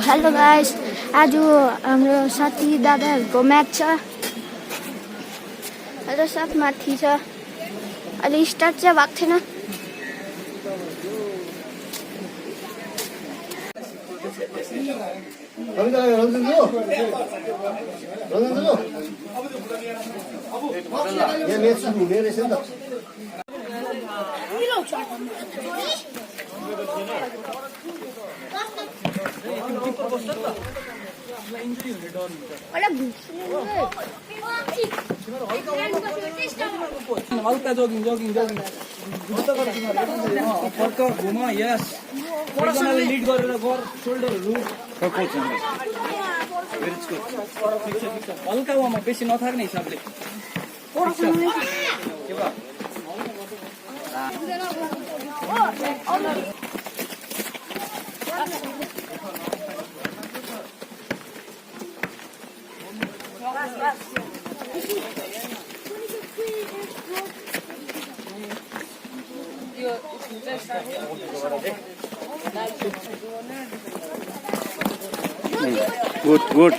Hello guys, आज हाम्रो साथी दादाहरूको म्याच छ। आज साथ माथि छ। अहिले स्टार्ट चाहिँ भएको छैन। हल्का जोगिङ फर्क घुम यस लिड गरेर गर सोल्डरहरू हल्का वामा बेसी नथाक्ने हिसाबले Good.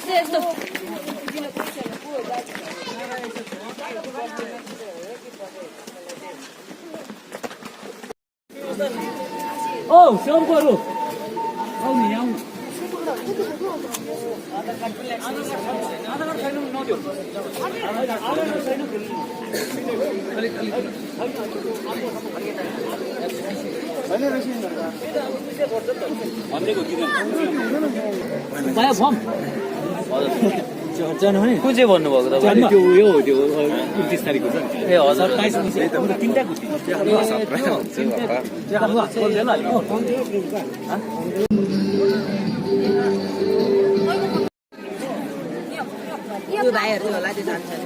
Oh, SOM करो। Oh नहीं आऊँ। को चाहिँ भन्नुभएको तपाईले? त्यो 29 तारिखको छ नि। ए हजुर 27 तीनटा गुटी। त्यो भाइहरु होला त्यो जान्छ हैन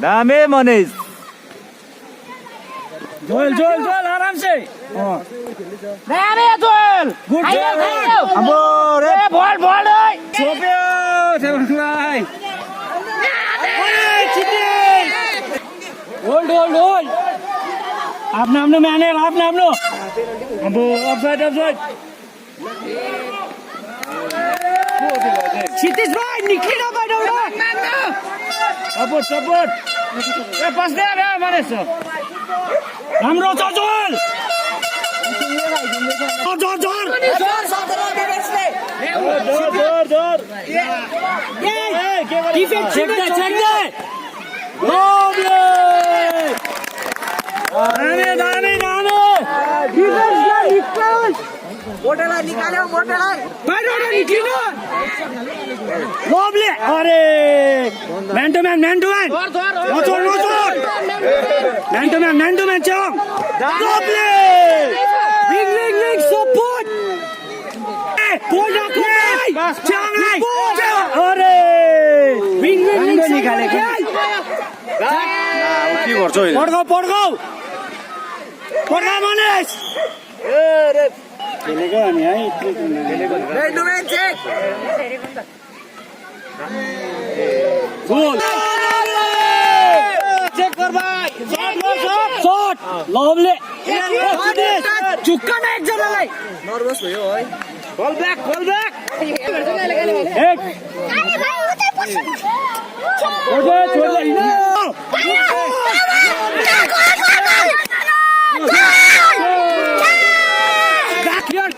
दामे मनीष जोल आराम से दामे जोल गुड हाम्रो रे बल छोप्यो सेवनलाई होल्ड आफ्नो म्यानेर आफ्नो अब अफसाइड क्षितिज भाइ निक्लिन बाटो सपोर्ट ए पस्दै आयो मनेश राम्रो छ जोल जोर डिफेन्स चेक दे दाने डिफेन्सलाई निकाल मोटेलाई निकाल्यो बाहिर निक्लिनु लोभले अरे म्यान टु म्यान चोङ लोभले रिङ सपोर्ट चोङलाई अरे रिङ निकालेको के गर्छौ पड्काउ पर्दा मनेस खेलेको अनि है गोल चेक कर भाइ शॉट लवले चुक्का न एक जनालाई नर्भस भयो है बल ब्याक एक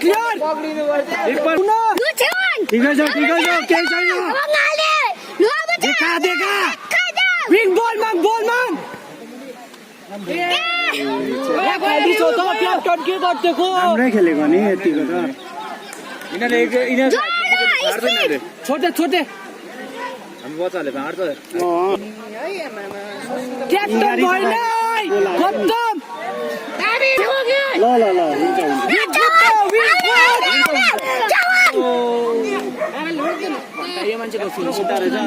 क्लियर ठीक है क्या चाहिए देखा विंग बॉल मांग राम्रै खेलेको नि यतिको त छोटे हामी बच्चाहरूले भाँड्छ क्याप्टन भएन खत्तम ल यो मान्छेको फिल सिधा रहेछ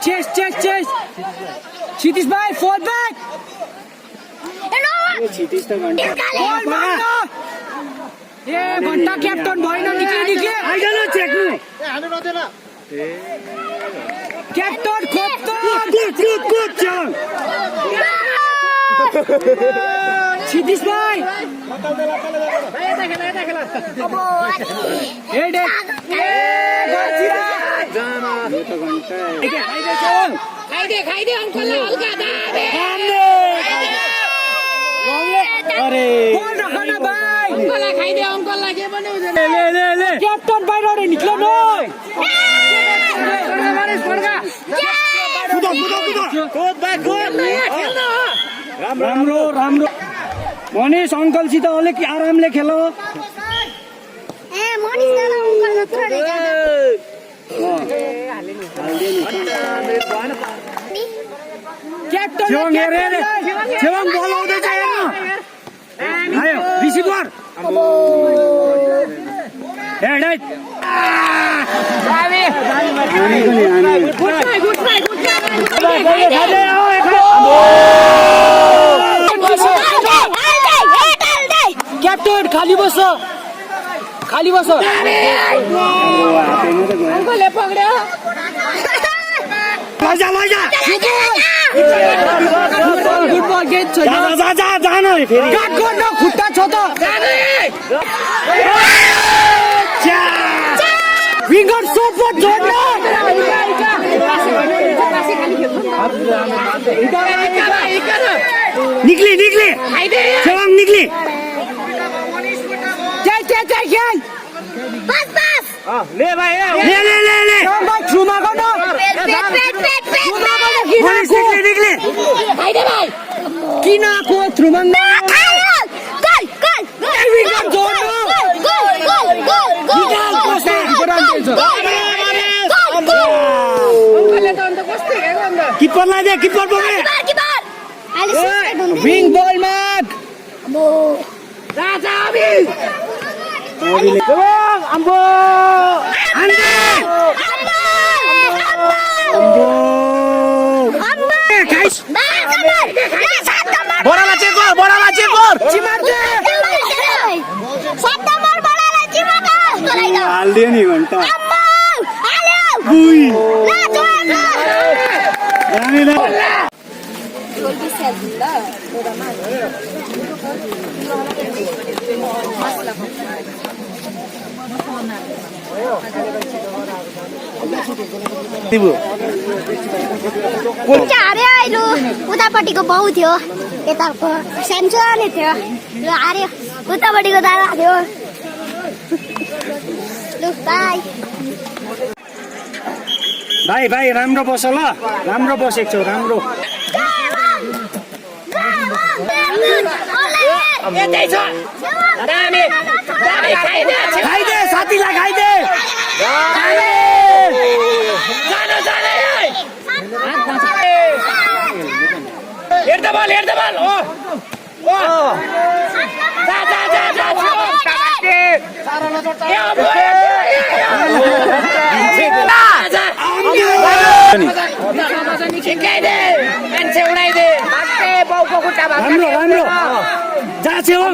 चेस क्षितिज भाइ फोर ब्याक क्षितिज त घन्टा क्याप्टन भएन निक्ले आइजन चेक्नु क्याप्टन क्षितिज भाइ खाइदे अंकललाई हल्का दाबे अरे बोल रखन भाइ अंकललाई खाइदे अंकललाई के पनि हुँदैन ले क्याप्टन बाहिर निक्ल्यो न राम्रो मनिष अंकलसित अलिक आरामले खेल छेवाङ बल आउँदैछ हेर्नु आयो रिसिभर क्याप्टन खाली बस खुट्टा छ त विंगर सपोर्ट छोड्न निक्ले छेवाङ निक्ले ले भाइ ले छुमा गर्न निक्ले किन आएको थ्रुमा किपरलाई दे किपर बोके विंग बॉल माग राजा अभी अम्बो बडालाई चेक गर हाल्दियो नि घन्टा उतापट्टिको बाउ थियो यताको सानो थियो ल हार्यो उतापट्टिको दादा थियो ल भाइ राम्रो बस ल राम्रो बसेको छौ राम्रो खाइदे साथीलाई खाइदे हेर द बल छिकाइदे मान्छे उडाइदे राम्रो राम्रो जा छेवाङ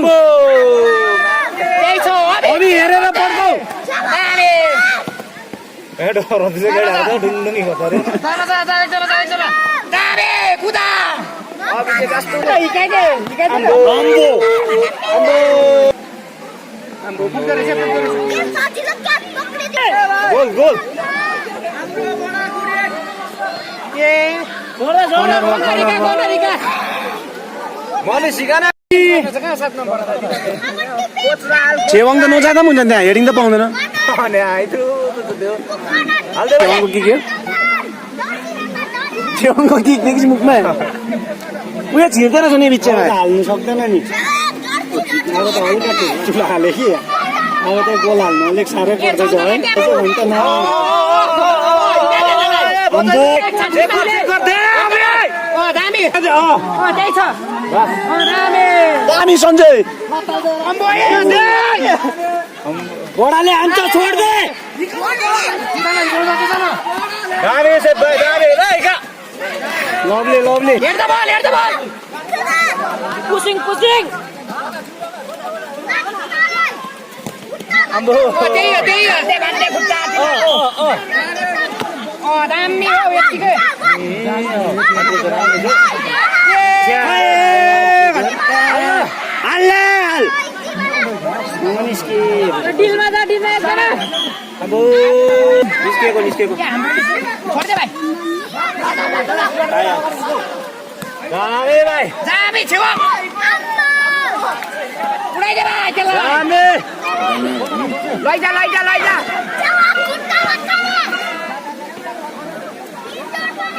अभि हेरेर पड्कौ गोल गोल मैले सिकाना छेवाङ त नजाँदा पनि हुन्छ त्यहाँ हेडिङ त पाउँदैन छेवाङको के छेवाङको किक देखेपछि मुखमा उयो छिर्दैन छ नि बिचमा हाल्नु सक्दैन नि अब त हल्का चुला हाले कि अब त गोल हाल्नु अलिक साह्रै पर्दैछ है त्यसो भने त दामी सञ्जय बडाले हान्छ छोड they lovely lovely pushing pushing आम्बो त्यही हो त्यही भन्ने खुट्टा दामी हो यतिकै डिलमा जा डिलमा एकजना अब निस्केको छोड्दे भाइ जामे भाइ जामी छेवा उडाइदे भाइ त्यसलाई जामे लैजा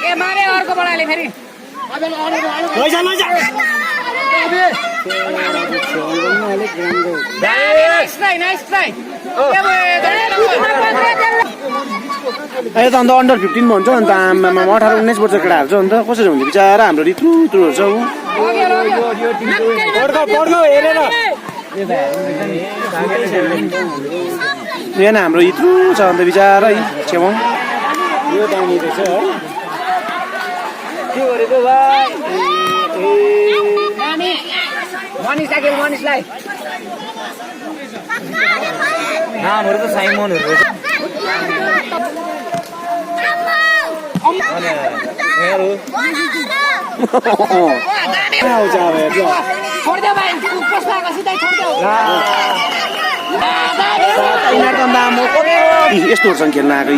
ए मारे अर्को बडाले फेरि लैजा नाइस ट्राई ए त अन्त अन्डर 15 भन्छ अन्त आमामा 18-19 वर्ष केटाहरू छ अन्त कसरी हुन्छ बिचारा हाम्रो रित्रुहरू छ ऊ पड्कौ हेरेर यहाँ हाम्रो इत्रु छ अन्त बिचारा छेवाङ यो दामी रहेछ है के गरेको भाइ मनिषलाई नामहरु त साइमनहरु रहेछ छोड्दे भाइ कसलाको सिधै छोड्दे यस्तोहरूसँग खेल्न आएको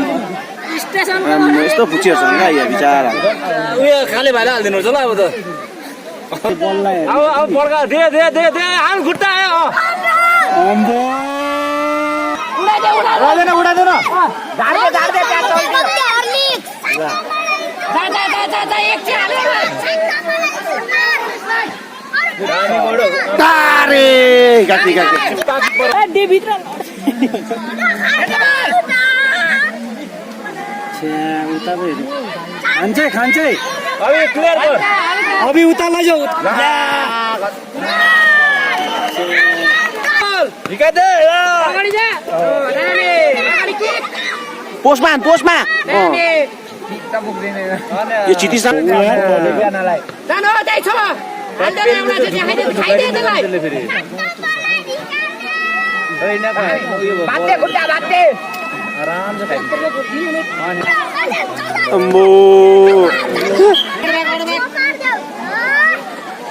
यस्तो फुच्चीहरूसँग यहाँ बिचारा उयो खाले भाइले हालिदिनु पर्छ ल अब त अब पड्का दे हाल खुट्टा आयो उडाइदेन झार्दे प्याच जा एकछिन तारे गाती भित्र खान्छै अबि क्लियर गर अभि उता लैजाऊ हिकादे अगाडि जा अगाडि किक पोस्टमा यो चितिसँग जानु त्यही छ हाल्दैन एउटा चाहिँ खाइदे त्यसलाई बात्ते खुट्टा बात्ते आराम से खाइदिनु अम्बो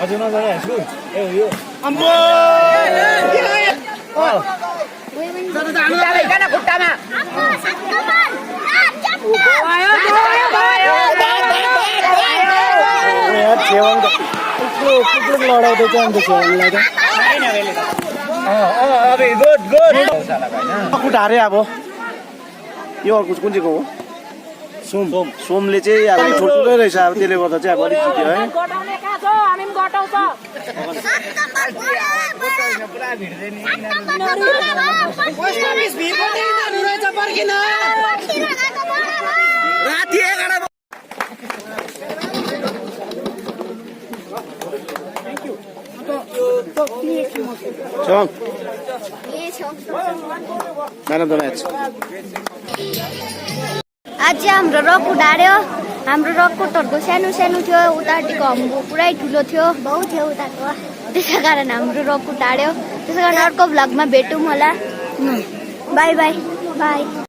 अझै नजाने हाँस्छु ए यो अम्बो खुट्टामा छेवाङ त लडाउँदैछ अन्त छेवाङलाई त अबि गुड खुट्टा हारे अब यो अर्को कुन चाहिँ हो सोमले चाहिँ अब ठुल्ठुलै रहेछ अब त्यसले गर्दा चाहिँ अब अलिक जित्यो है गटाउने कहाँ छ हामी पनि गटाउँछ म्यान अफ द म्याच आज हाम्रो रकवुड हार्यो हाम्रो रकवुडहरूको सानो सानो थियो, उतापट्टिको हम्बु पुरै ठुलो थियो, बहुत थियो उताको। त्यसै कारण हाम्रो रकवुड टाढ्यो। त्यसै कारण अर्को भ्लगमा भेटौँ होला। By by by.